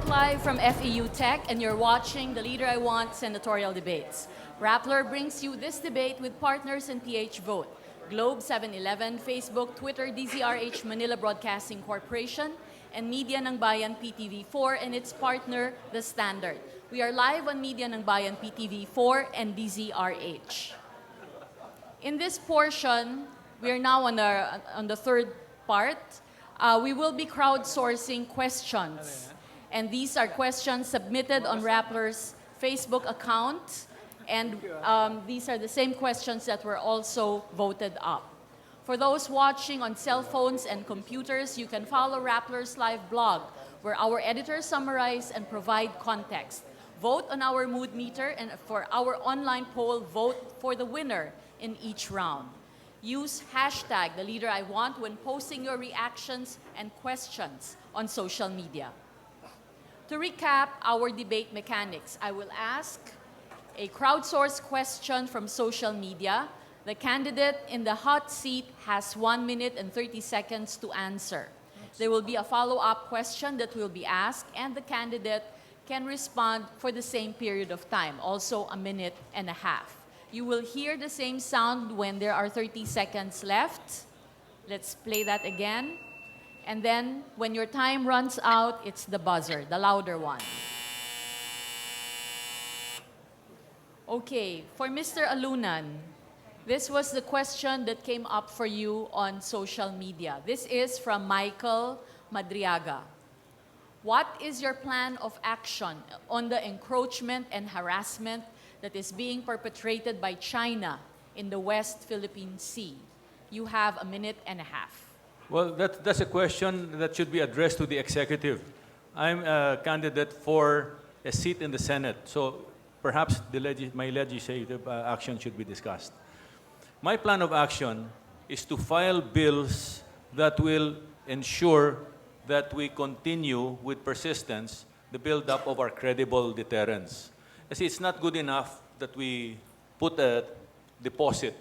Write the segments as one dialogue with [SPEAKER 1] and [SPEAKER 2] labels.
[SPEAKER 1] live from FEU Tech, and you're watching The Leader I Want Senatorial Debates. Rappler brings you this debate with partners in PH Vote, Globe 7-Eleven, Facebook, Twitter, DZRH Manila Broadcasting Corporation, and Media ng Bayan PTV4 and its partner, The Standard. We are live on Media ng Bayan PTV4 and DZRH. In this portion, we are now on the third part. We will be crowdsourcing questions. And these are questions submitted on Rappler's Facebook account. And these are the same questions that were also voted up. For those watching on cell phones and computers, you can follow Rappler's live blog, where our editors summarize and provide context. Vote on our mood meter, and for our online poll, vote for the winner in each round. Use hashtag #TheLeaderIWant when posting your reactions and questions on social media. To recap our debate mechanics, I will ask a crowdsourced question from social media. The candidate in the hot seat has 1 minute and 30 seconds to answer. There will be a follow-up question that will be asked, and the candidate can respond for the same period of time, also a minute and a half. You will hear the same sound when there are 30 seconds left. Let's play that again. And then, when your time runs out, it's the buzzer, the louder one. Okay, for Mr. Alunan, this was the question that came up for you on social media. This is from Michael Madriaga. What is your plan of action on the encroachment and harassment that is being perpetrated by China in the West Philippine Sea? You have a minute and a half.
[SPEAKER 2] Well, that's a question that should be addressed to the executive. I'm a candidate for a seat in the Senate, so perhaps my legislative action should be discussed. My plan of action is to file bills that will ensure that we continue with persistence the build-up of our credible deterrence. I see, it's not good enough that we put a deposit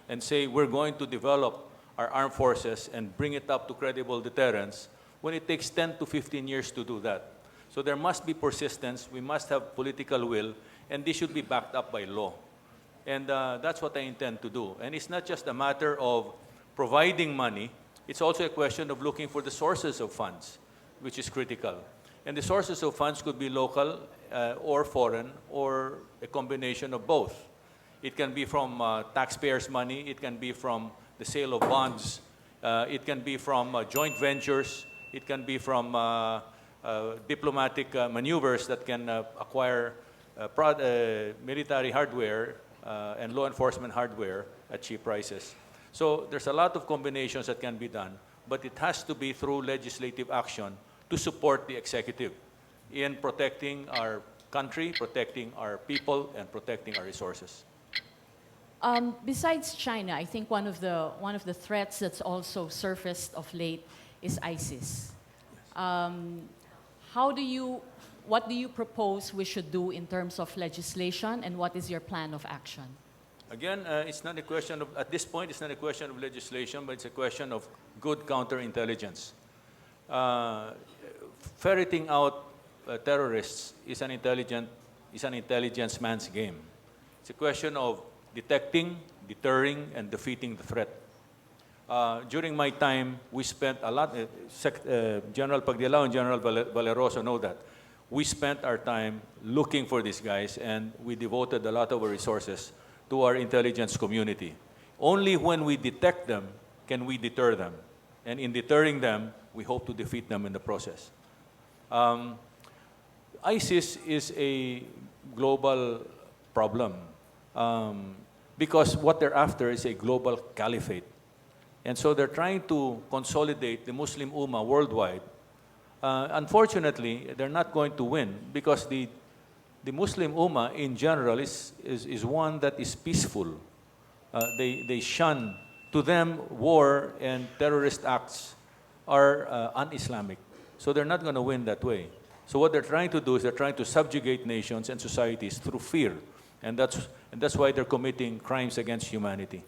[SPEAKER 2] and say we're going to develop our armed forces and bring it up to credible deterrence when it takes 10 to 15 years to do that. So there must be persistence, we must have political will, and this should be backed up by law. And that's what I intend to do. And it's not just a matter of providing money, it's also a question of looking for the sources of funds, which is critical. And the sources of funds could be local or foreign, or a combination of both. It can be from taxpayers' money, it can be from the sale of bonds, it can be from joint ventures, it can be from diplomatic maneuvers that can acquire military hardware and law enforcement hardware at cheap prices. So there's a lot of combinations that can be done, but it has to be through legislative action to support the executive in protecting our country, protecting our people, and protecting our resources.
[SPEAKER 1] Besides China, I think one of the threats that's also surfaced of late is ISIS. What do you propose we should do in terms of legislation, and what is your plan of action?
[SPEAKER 2] Again, it's not a question of, at this point, it's not a question of legislation, but it's a question of good counterintelligence. Ferreting out terrorists is an intelligence man's game. It's a question of detecting, deterring, and defeating the threat. During my time, we spent a lot, General Pagdialao and General Valeroso know that. We spent our time looking for these guys, and we devoted a lot of our resources to our intelligence community. Only when we detect them can we deter them. And in deterring them, we hope to defeat them in the process. ISIS is a global problem. Because what they're after is a global caliphate. And so they're trying to consolidate the Muslim Ummah worldwide. Unfortunately, they're not going to win because the Muslim Ummah in general is one that is peaceful. They shun, to them, war and terrorist acts are un-Islamic. So they're not going to win that way. So what they're trying to do is they're trying to subjugate nations and societies through fear. And that's why they're committing crimes against humanity.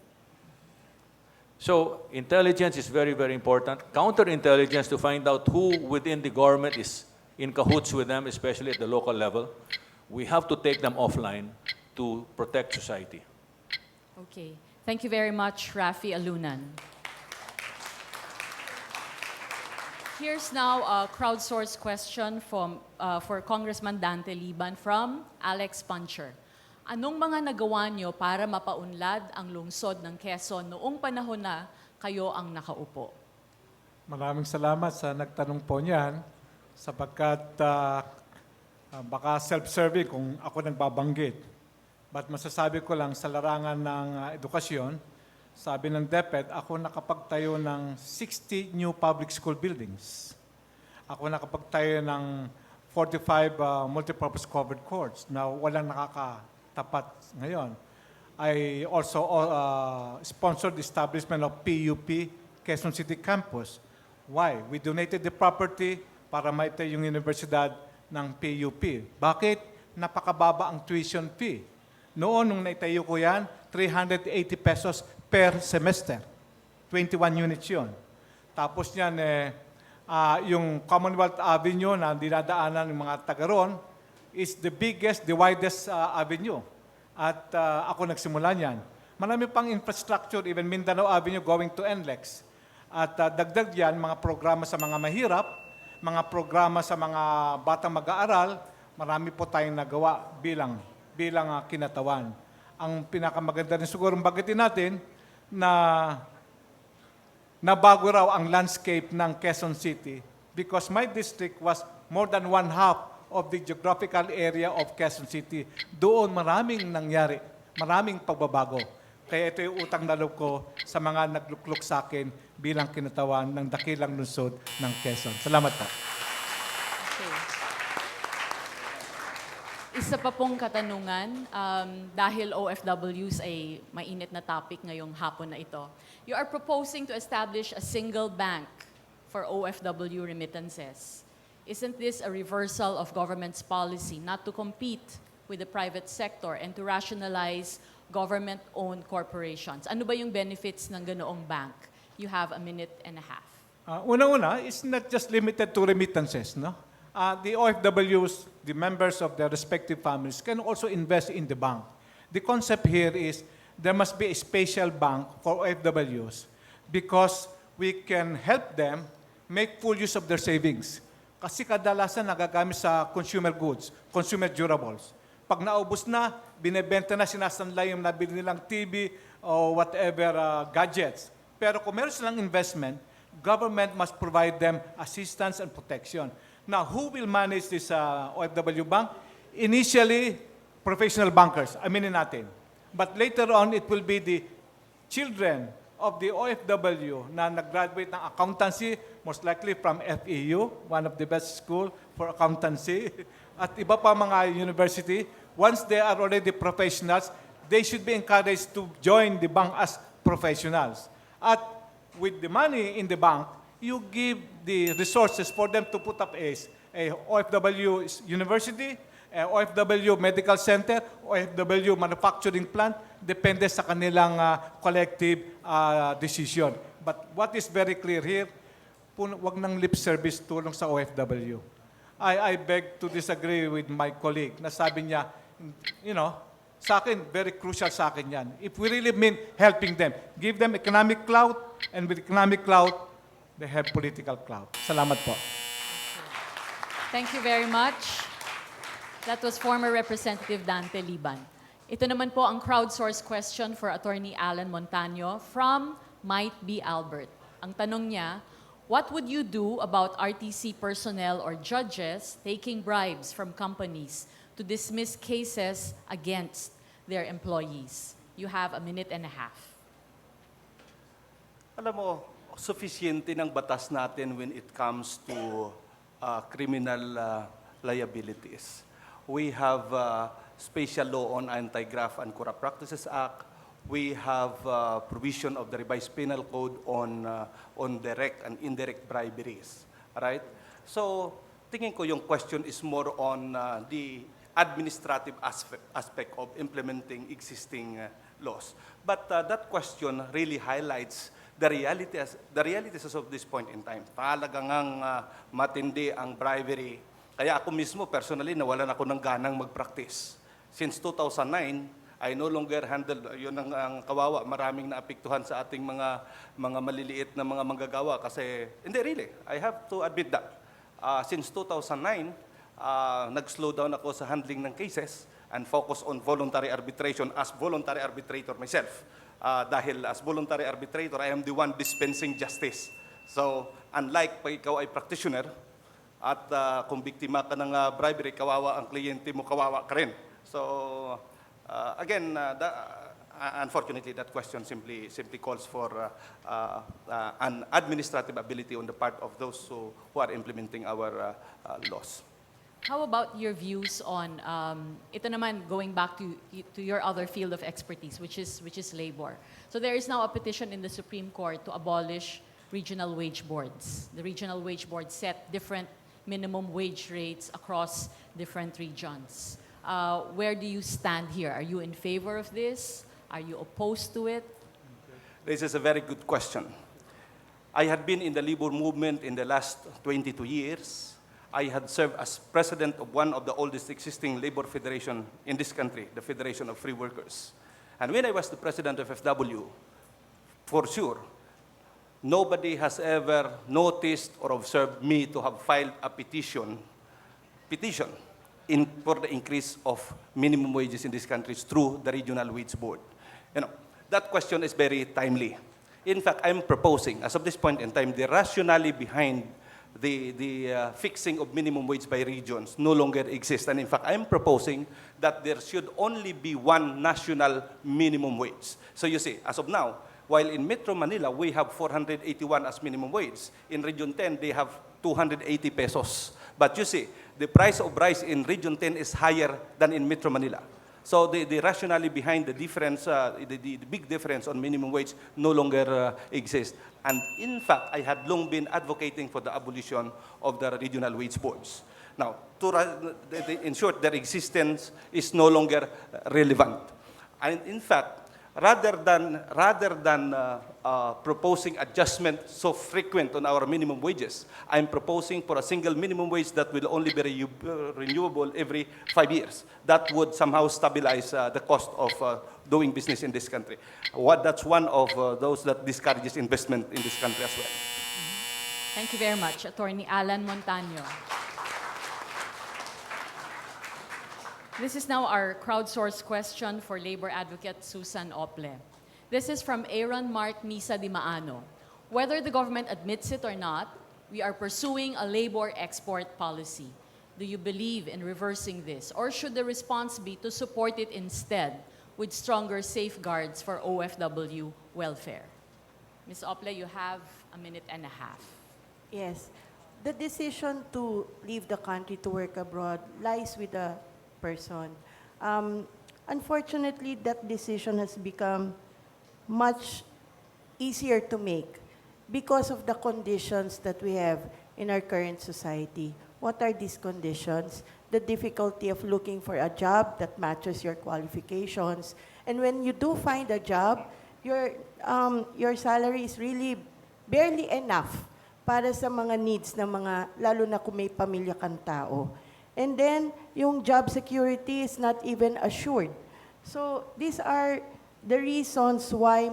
[SPEAKER 2] So intelligence is very, very important. Counterintelligence to find out who within the government is in cahoots with them, especially at the local level. We have to take them offline to protect society.
[SPEAKER 1] Okay. Thank you very much, Rafi Alunan. Here's now a crowdsourced question for Congressman Dante Liban from Alex Puncher. Anong mga nagawa niyo para mapaunlad ang lungsod ng Quezon noong panahon na kayo ang nakaupo?
[SPEAKER 3] Maraming salamat sa nagtanong po niyan sapagkat baka self-serving kung ako nagbabanggit. But masasabi ko lang sa larangan ng edukasyon, sabi ng DepEd, ako nakapagtayo ng 60 new public school buildings. Ako nakapagtayo ng 45 multipurpose covered courts na walang nakakatapat ngayon. I also sponsored the establishment of PUP, Quezon City Campus. Why? We donated the property para maitayo yung universidad ng PUP. Bakit? Napakababa ang tuition fee. Noon, nung naitayo ko yan, 380 pesos per semester. 21 units yun. Tapos yan, yung Commonwealth Avenue na dinadaanan ng mga taga ron is the biggest, the widest avenue. At ako nagsimula niyan. Marami pang infrastructure, even Mindanao Avenue going to NLEX. At dagdag yan, mga programa sa mga mahirap, mga programa sa mga batang mag-aaral, marami po tayong nagawa bilang kinatawan. Ang pinakamaganda rin siguro bagitin natin na nabago raw ang landscape ng Quezon City because my district was more than one-half of the geographical area of Quezon City. Doon maraming nangyari, maraming pagbabago. Kaya ito yung utang na loob ko sa mga nagluklok sa akin bilang kinatawan ng dakilang lungsod ng Quezon. Salamat po.
[SPEAKER 1] Okay. Isa pa pong katanungan, dahil OFWs ay mainit na topic ngayong hapon na ito. You are proposing to establish a single bank for OFW remittances. Isn't this a reversal of government's policy not to compete with the private sector and to rationalize government-owned corporations? Ano ba yung benefits ng ganoong bank? You have a minute and a half.
[SPEAKER 3] Una-una, it's not just limited to remittances, no? The OFWs, the members of their respective families, can also invest in the bank. The concept here is there must be a special bank for OFWs because we can help them make full use of their savings. Kasi kadalasan nagagamit sa consumer goods, consumer durables. Pag naubos na, binebenta na, sinasanlay yung nabili nilang TV o whatever gadgets. Pero kung meron silang investment, government must provide them assistance and protection. Now, who will manage this OFW bank? Initially, professional bankers, aminin natin. But later on, it will be the children of the OFW na nag-graduate ng accountancy, most likely from FEU, one of the best school for accountancy, at iba pa mga university. Once they are already professionals, they should be encouraged to join the bank as professionals. At with the money in the bank, you give the resources for them to put up a OFW university, a OFW medical center, OFW manufacturing plant, depende sa kanilang collective decision. But what is very clear here, wag nang lip service tulong sa OFW. I beg to disagree with my colleague na sabi niya, sa akin, very crucial sa akin yan. If we really mean helping them, give them economic clout, and with economic clout, they have political clout. Salamat po.
[SPEAKER 1] Thank you very much. That was former Representative Dante Liban. Ito naman po ang crowdsourced question for Attorney Alan Montaño from Might Be Albert. Ang tanong niya, what would you do about RTC personnel or judges taking bribes from companies to dismiss cases against their employees? You have a minute and a half.
[SPEAKER 4] Alam mo, sufficiente ng batas natin when it comes to criminal liabilities. We have special law on Anti-Graft and Corrupt Practices Act. We have provision of the revised penal code on direct and indirect briberies. Right? So, tingin ko yung question is more on the administrative aspect of implementing existing laws. But that question really highlights the realities as of this point in time. Talagang matindi ang bribery. Kaya ako mismo, personally, nawalan ako ng ganang mag-practice. Since 2009, I no longer handle, yun ang kawawa, maraming naapektuhan sa ating mga maliliit na mga manggagawa. Kasi, hindi really, I have to admit that. Since 2009, nag-slow down ako sa handling ng cases and focus on voluntary arbitration as voluntary arbitrator myself. Dahil as voluntary arbitrator, I am the one dispensing justice. So, unlike pa ikaw ay practitioner, at kung biktima ka ng bribery, kawawa ang kliyente mo, kawawa ka rin. So, again, unfortunately, that question simply calls for an administrative ability on the part of those who are implementing our laws.
[SPEAKER 1] How about your views on, ito naman, going back to your other field of expertise, which is labor. So there is now a petition in the Supreme Court to abolish regional wage boards. The regional wage boards set different minimum wage rates across different regions. Where do you stand here? Are you in favor of this? Are you opposed to it?
[SPEAKER 4] This is a very good question. I had been in the labor movement in the last 22 years. I had served as president of one of the oldest existing labor federation in this country, the Federation of Free Workers. And when I was the president of FW, for sure, nobody has ever noticed or observed me to have filed a petition for the increase of minimum wages in this country through the regional wage board. You know, that question is very timely. In fact, I'm proposing, as of this point in time, the rationale behind the fixing of minimum wage by regions no longer exists. And in fact, I'm proposing that there should only be one national minimum wage. So you see, as of now, while in Metro Manila, we have 481 as minimum wage. In Region 10, they have 280 pesos. But you see, the price of rice in Region 10 is higher than in Metro Manila. So the rationale behind the difference, the big difference on minimum wage no longer exists. And in fact, I had long been advocating for the abolition of the regional wage boards. Now, in short, their existence is no longer relevant. And in fact, rather than proposing adjustment so frequent on our minimum wages, I'm proposing for a single minimum wage that will only be renewable every 5 years. That would somehow stabilize the cost of doing business in this country. That's one of those that discourages investment in this country as well.
[SPEAKER 1] Thank you very much, Attorney Alan Montaño. This is now our crowdsourced question for labor advocate Susan Ople. This is from Aaron Mark Misa Di Maano. Whether the government admits it or not, we are pursuing a labor export policy. Do you believe in reversing this, or should the response be to support it instead with stronger safeguards for OFW welfare? Ms. Ople, you have a minute and a half.
[SPEAKER 5] Yes. The decision to leave the country to work abroad lies with the person. Unfortunately, that decision has become much easier to make because of the conditions that we have in our current society. What are these conditions? The difficulty of looking for a job that matches your qualifications. And when you do find a job, your salary is really barely enough para sa mga needs ng mga, lalo na kung may pamilya kang tao. And then, yung job security is not even assured. So, these are the reasons why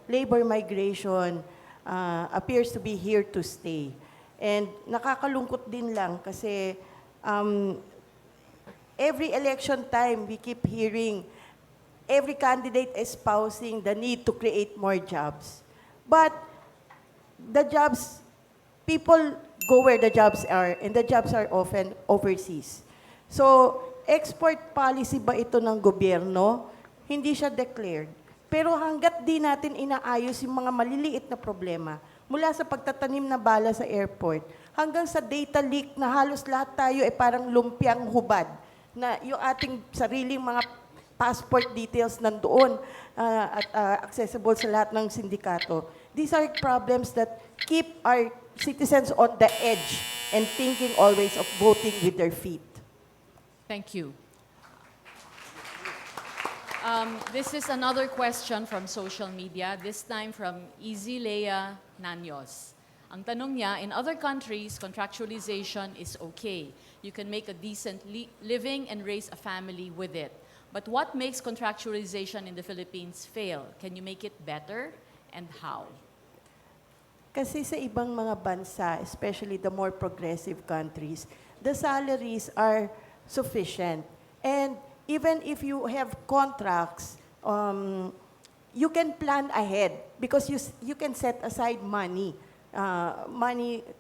[SPEAKER 5] labor migration, appears to be here to stay. And nakakalungkot din lang kasi every election time, we keep hearing every candidate espousing the need to create more jobs. But the jobs, people go where the jobs are, and the jobs are often overseas. So, export policy ba ito ng gobyerno? Hindi siya declared. Pero hanggat di natin inaayos yung mga maliliit na problema, mula sa pagtatanim na bala sa airport, hanggang sa data leak na halos lahat tayo ay parang lumpiang hubad, na yung ating sariling mga passport details nandoon at accessible sa lahat ng sindikato. These are problems that keep our citizens on the edge and thinking always of voting with their feet.
[SPEAKER 1] Thank you. This is another question from social media, this time from Easy Leia Nanyos. Ang tanong niya, in other countries, contractualization is okay. You can make a decent living and raise a family with it. But what makes contractualization in the Philippines fail? Can you make it better, and how?
[SPEAKER 5] Kasi sa ibang mga bansa, especially the more progressive countries, the salaries are sufficient. And even if you have contracts, you can plan ahead because you can set aside money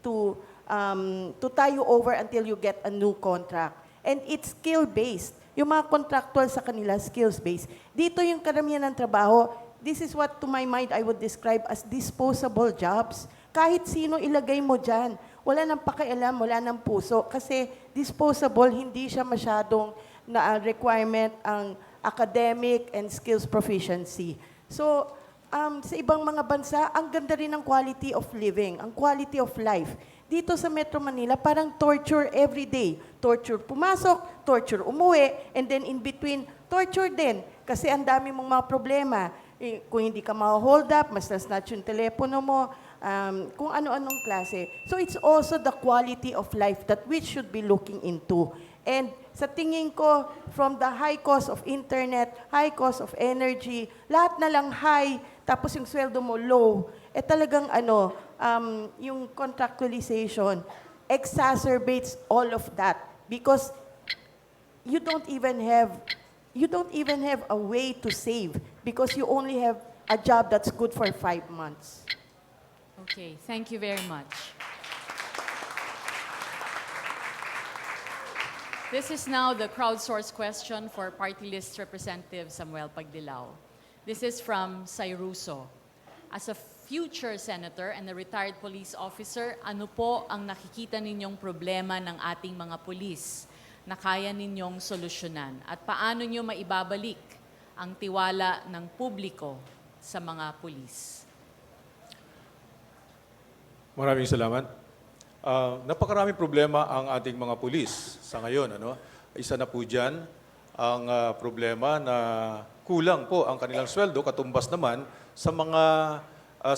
[SPEAKER 5] to tie you over until you get a new contract. And it's skill-based. Yung mga contractual sa kanila, skills-based. Dito yung karamihan ng trabaho, this is what to my mind I would describe as disposable jobs. Kahit sino ilagay mo dyan, wala nang pakialam, wala nang puso. Kasi disposable, hindi siya masyadong na requirement ang academic and skills proficiency. So, sa ibang mga bansa, ang ganda rin ng quality of living, ang quality of life. Dito sa Metro Manila, parang torture every day. Torture pumasok, torture umuwi, and then in between, torture din. Kasi ang dami mong mga problema. Kung hindi ka ma-hold up, mas na-snatch yung telepono mo, kung ano-anong klase. So it's also the quality of life that we should be looking into. And sa tingin ko, from the high cost of internet, high cost of energy, lahat na lang high, tapos yung sweldo mo low, talagang yung contractualization exacerbates all of that because you don't even have a way to save because you only have a job that's good for 5 months.
[SPEAKER 1] Okay, thank you very much. This is now the crowdsourced question for Party List Representative Samuel Pagdilao. This is from Sayruso. As a future senator and a retired police officer, ano po ang nakikita ninyong problema ng ating mga pulis na kaya ninyong solusyonan? At paano nyo maibabalik ang tiwala ng publiko sa mga pulis?
[SPEAKER 6] Maraming salamat. Napakaraming problema ang ating mga pulis sa ngayon. Isa na po dyan ang problema na kulang po ang kanilang sweldo, katumbas naman sa mga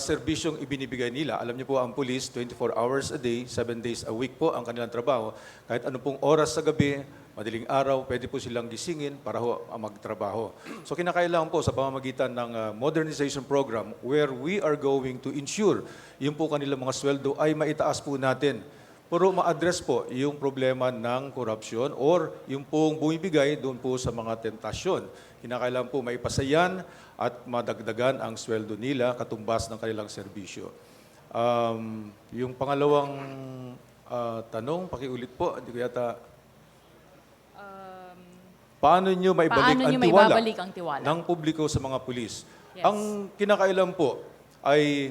[SPEAKER 6] serbisyong ibinibigay nila. Alam niyo po, ang pulis, 24 hours a day, 7 days a week po ang kanilang trabaho. Kahit ano pong oras sa gabi, madaling araw, pwede po silang gisingin para magtrabaho. So kinakailangan po sa pamamagitan ng modernization program where we are going to ensure yung po kanilang mga sweldo ay maitaas po natin. Pero ma-address po yung problema ng korupsyon or yung pong bumibigay doon po sa mga tentasyon. Kinakailangan po maipasayan at madagdagan ang sweldo nila katumbas ng kanilang serbisyo. Yung pangalawang tanong, pakiulit po, hindi ko yata... Paano nyo maibalik ang tiwala ng publiko sa mga pulis?
[SPEAKER 1] Yes.
[SPEAKER 6] Ang kinakailangan po ay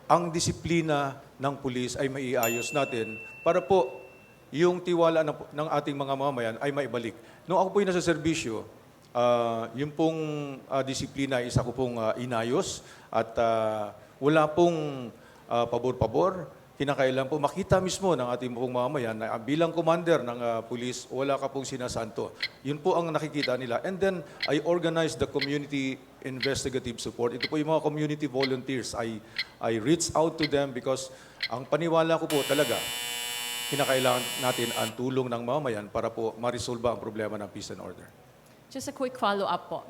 [SPEAKER 6] ang disiplina ng pulis ay maiayos natin para po yung tiwala ng ating mga mamamayan ay maibalik. Noong ako po yung nasa serbisyo, yung pong disiplina isa ko pong inayos at wala pong pabor-pabor. Kinakailangan po makita mismo ng ating pong mamamayan na bilang commander ng pulis, wala ka pong sinasanto. Yun po ang nakikita nila. And then, I organized the community investigative support. Ito po yung mga community volunteers. I reached out to them because ang paniwala ko po talaga, kinakailangan natin ang tulong ng mamamayan para po ma-resolve ang problema ng peace and order.
[SPEAKER 1] Just a quick follow-up po.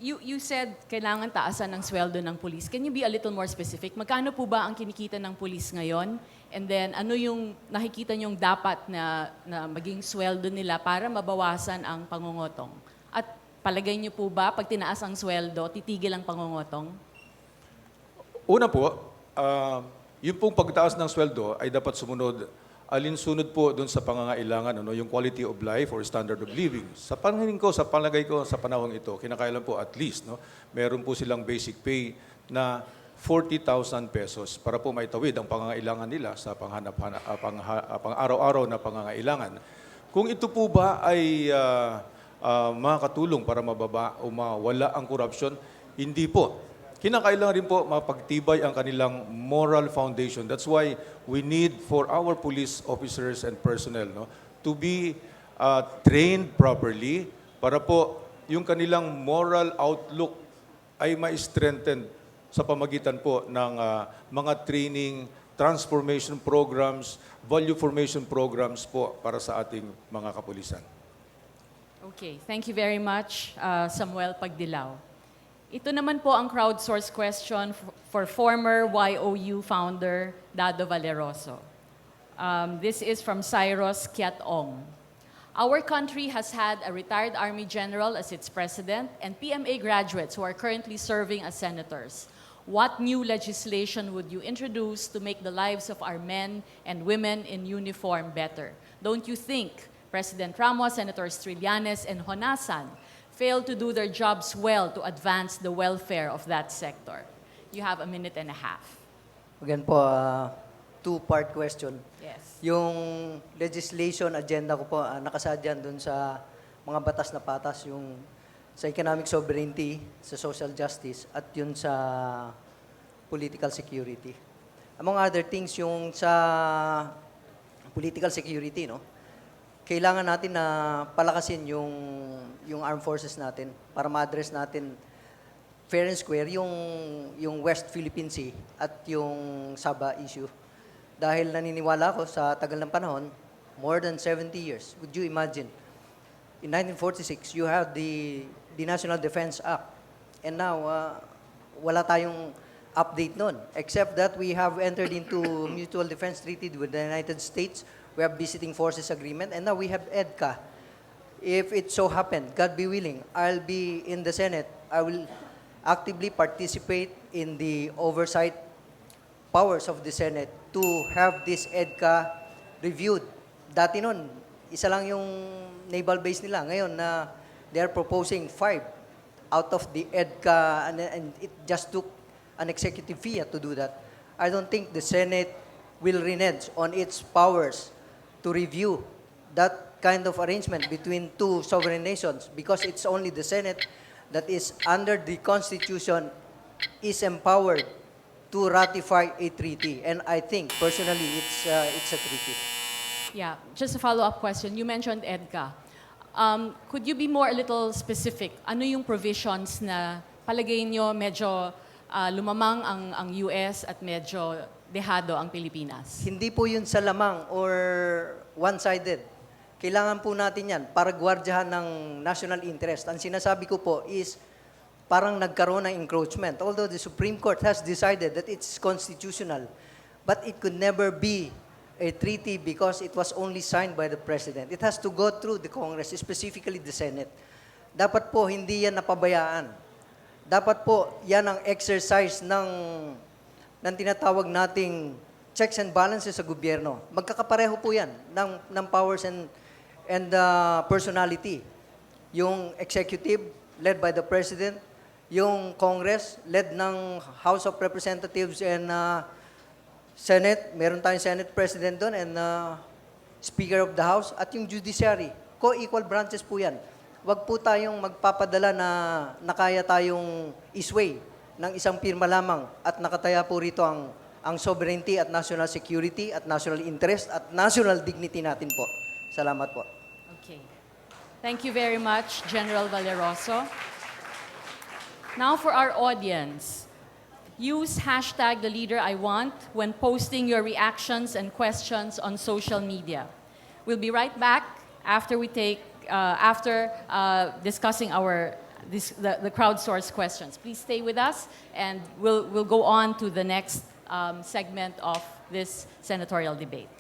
[SPEAKER 1] You said kailangan taasan ng sweldo ng pulis. Can you be a little more specific? Magkano po ba ang kinikita ng pulis ngayon? And then, ano yung nakikita niyong dapat na maging sweldo nila para mabawasan ang pangungutong? At palagay niyo po ba, pag tinaas ang sweldo, titigil ang pangungutong?
[SPEAKER 6] Una po, yung pong pagtaas ng sweldo ay dapat sumunod alinsunod po doon sa pangangailangan, yung quality of life or standard of living. Sa paningin ko, sa palagay ko, sa panahon ito, kinakailan po at least, meron po silang basic pay na 40,000 pesos para po maitawid ang pangangailangan nila sa pang-araw-araw na pangangailangan. Kung ito po ba ay makakatulong para mababa o mawala ang korupsyon, hindi po. Kinakailangan rin po mapagtibay ang kanilang moral foundation. That's why we need for our police officers and personnel to be trained properly para po yung kanilang moral outlook ay ma-strengthen sa pamagitan po ng mga training, transformation programs, value formation programs po para sa ating mga kapulisan.
[SPEAKER 1] Okay, thank you very much, Samuel Pagdilaw. Ito naman po ang crowdsourced question for former YOU founder Dado Valeroso. This is from Cyrus Kiatong. Our country has had a retired Army General as its president and PMA graduates who are currently serving as senators. What new legislation would you introduce to make the lives of our men and women in uniform better? Don't you think President Ramos, Senators Trillanes, and Honasan failed to do their jobs well to advance the welfare of that sector? You have a minute and a half.
[SPEAKER 7] Again po, two-part question.
[SPEAKER 1] Yes.
[SPEAKER 7] Yung legislation agenda ko po, nakasadyan dun sa mga batas na patas, yung sa economic sovereignty, sa social justice, at yun sa political security. Among other things, yung sa political security, no? Kailangan natin na palakasin yung armed forces natin para ma-address natin fair and square yung West Philippine Sea at yung Sabah issue. Dahil naniniwala ko sa tagal ng panahon, more than 70 years. Would you imagine? In 1946, you have the National Defense Act. And now, wala tayong update nun. Except that we have entered into mutual defense treaty with the United States. We have visiting forces agreement. And now we have EDCA. If it so happened, God be willing, I'll be in the Senate. I will actively participate in the oversight powers of the Senate to have this EDCA reviewed. Dati nun, isa lang yung naval base nila. Ngayon na they're proposing 5 out of the EDCA, and it just took an executive fiat to do that. I don't think the Senate will renege on its powers to review that kind of arrangement between two sovereign nations, because it's only the Senate that is under the Constitution is empowered to ratify a treaty. And I think, personally, it's a treaty.
[SPEAKER 1] Yeah, just a follow-up question. You mentioned EDCA. Could you be a little specific? Ano yung provisions na palagay nyo medyo lumamang ang US at medyo dehado ang Pilipinas?
[SPEAKER 7] Hindi po yun sa lamang or one-sided. Kailangan po natin yan para gwardyahan ng national interest. Ang sinasabi ko po is parang nagkaroon ng encroachment. Although the Supreme Court has decided that it's constitutional, but it could never be a treaty because it was only signed by the President. It has to go through the Congress, specifically the Senate. Dapat po hindi yan napabayaan. Dapat po yan ang exercise ng tinatawag nating checks and balances sa gobyerno. Magkakapareho po yan ng powers and personality. Yung executive, led by the President, yung Congress, led ng House of Representatives and Senate, meron tayong Senate President doon and Speaker of the House, at yung Judiciary. Co-equal branches po yan. Huwag po tayong magpapadala na kaya tayong isway ng isang pirma lamang at nakataya po rito ang sovereignty at national security at national interest at national dignity natin po. Salamat po.
[SPEAKER 1] Okay. Thank you very much, General Valeroso. Now for our audience, use hashtag #TheLeaderIWant when posting your reactions and questions on social media. We'll be right back after discussing the crowdsourced questions. Please stay with us, and we'll go on to the next segment of this senatorial debate.